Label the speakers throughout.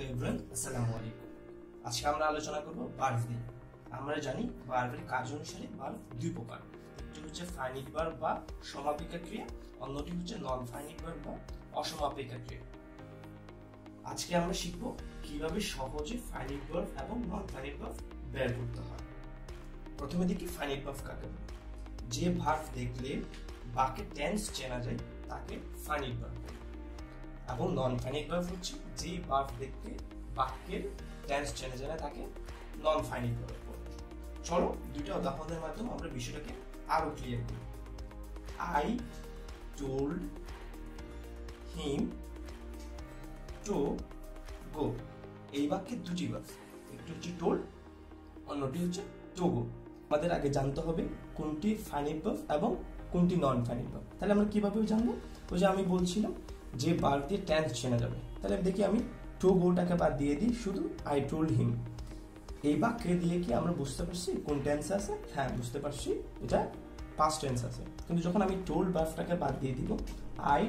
Speaker 1: Hello everyone, আসসালামু আলাইকুম। আজকে আমরা আলোচনা করব ভার্ব নিয়ে। আমরা জানি ভার্বের কাজ অনুসারে ভার্ব দুই প্রকার, একটি হচ্ছে ফাইনিট ভার্ব বা সমাপিকা ক্রিয়া, অন্যটি হচ্ছে নন ফাইনিট ভার্ব বা অসমাপিকা ক্রিয়া। আজকে আমরা শিখব কিভাবে সহজে ফাইনিট ভার্ব এবং নন ফাইনিট ভার্ব বের করতে হয়। প্রথমে দেখি ফাইনিট ভার্ব কাকে বলে। যে ভার্ব দেখলে বাক্যের টেন্স চেনা যায় তাকে ফাইনিট ভার্ব বলে, এবং নন ফাইনিট ভার্ব হচ্ছে যে ভার্ব দেখতে বাক্যের টেন্স চেনা যায় না তাকে নন ফাইনিট ভার্ব বলে। চলো দুইটা উদাহরণের মাধ্যমে আমরা বিষয়টাকে আরো ক্লিয়ার করি। I told him to go. এই বাক্যের দুটি ভার্ব, একটি হচ্ছে টোল্ড, অন্যটি হচ্ছে টু গো। আমাদের আগে জানতে হবে কোনটি ফাইনিট ভার্ব এবং কোনটি নন ফাইনিট ভার্ব। তাহলে আমরা কিভাবে জানবো? ওই যে আমি বলছিলাম যে ভার্ব দিয়ে টেন্স চেনা যাবে। তাহলে দেখি আমি টু গোটাকে বাদ দিয়ে দিই, শুধু আই টোল্ড হিম। এই বাক্যে দিয়ে কি আমরা বুঝতে পারছি কোন টেন্স আছে? হ্যাঁ, বুঝতে পারছি এটা পাস্ট টেন্স আছে। কিন্তু যখন আমি টোল্ড ভার্বটাকে বাদ দিয়ে দিব আই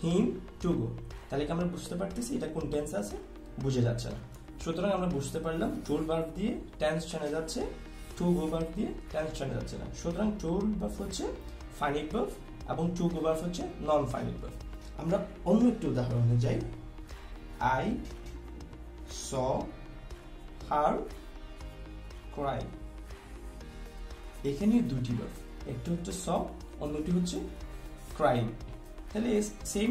Speaker 1: হিম টু গো, তাহলে কি আমরা বুঝতে পারতেছি এটা কোন টেন্স আছে? বুঝে যাচ্ছে না। সুতরাং আমরা বুঝতে পারলাম টোল্ড ভার্ব দিয়ে টেন্স চেনা যাচ্ছে, টু গো ভার্ব দিয়ে টেন্স চেনা যাচ্ছে না। সুতরাং টোল্ড ভার্ব হচ্ছে ফাইনিট ভার্ব এবং টু গো ভার্ব হচ্ছে নন ফাইনিট ভার্ব। আমরা অন্য একটি উদাহরণে যাই। I saw her Cry. এখানে দুটি ভার্ব, একটি হচ্ছে স, অন্যটি হচ্ছে ক্রাইং। তাহলে সেম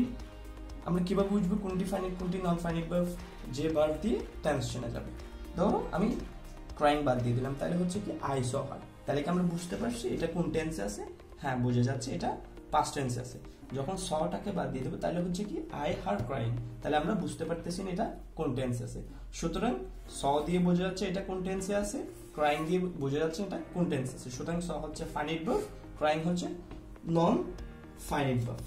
Speaker 1: আমরা কিভাবে বুঝবো কোনটি ফাইনিট কোনটি নন ফাইনিট ভার্ব? যে ভার্ব দিয়ে টেন্স চেনা যাবে। ধরো আমি ক্রাইং বাদ দিয়ে দিলাম, তাহলে হচ্ছে কি আই স হার। তাহলে কি আমরা বুঝতে পারছি এটা কোন টেন্সে আছে? হ্যাঁ, বোঝা যাচ্ছে এটা পাস্ট টেন্সে আছে। যখন সটাকে বাদ দিয়ে দেবো তাহলে হচ্ছে কি আই হার ক্রাইং। তাহলে আমরা বুঝতে পারতেছি না এটা কোন টেন্সে আছে। সুতরাং স দিয়ে বোঝা যাচ্ছে এটা কোন টেন্সে আছে, ক্রাইং দিয়ে বোঝা যাচ্ছে এটা কোন টেন্সে আছে। সুতরাং স হচ্ছে ফাইনিট ভার্ব, ক্রাইং হচ্ছে নন ফাইনিট ভার্ব।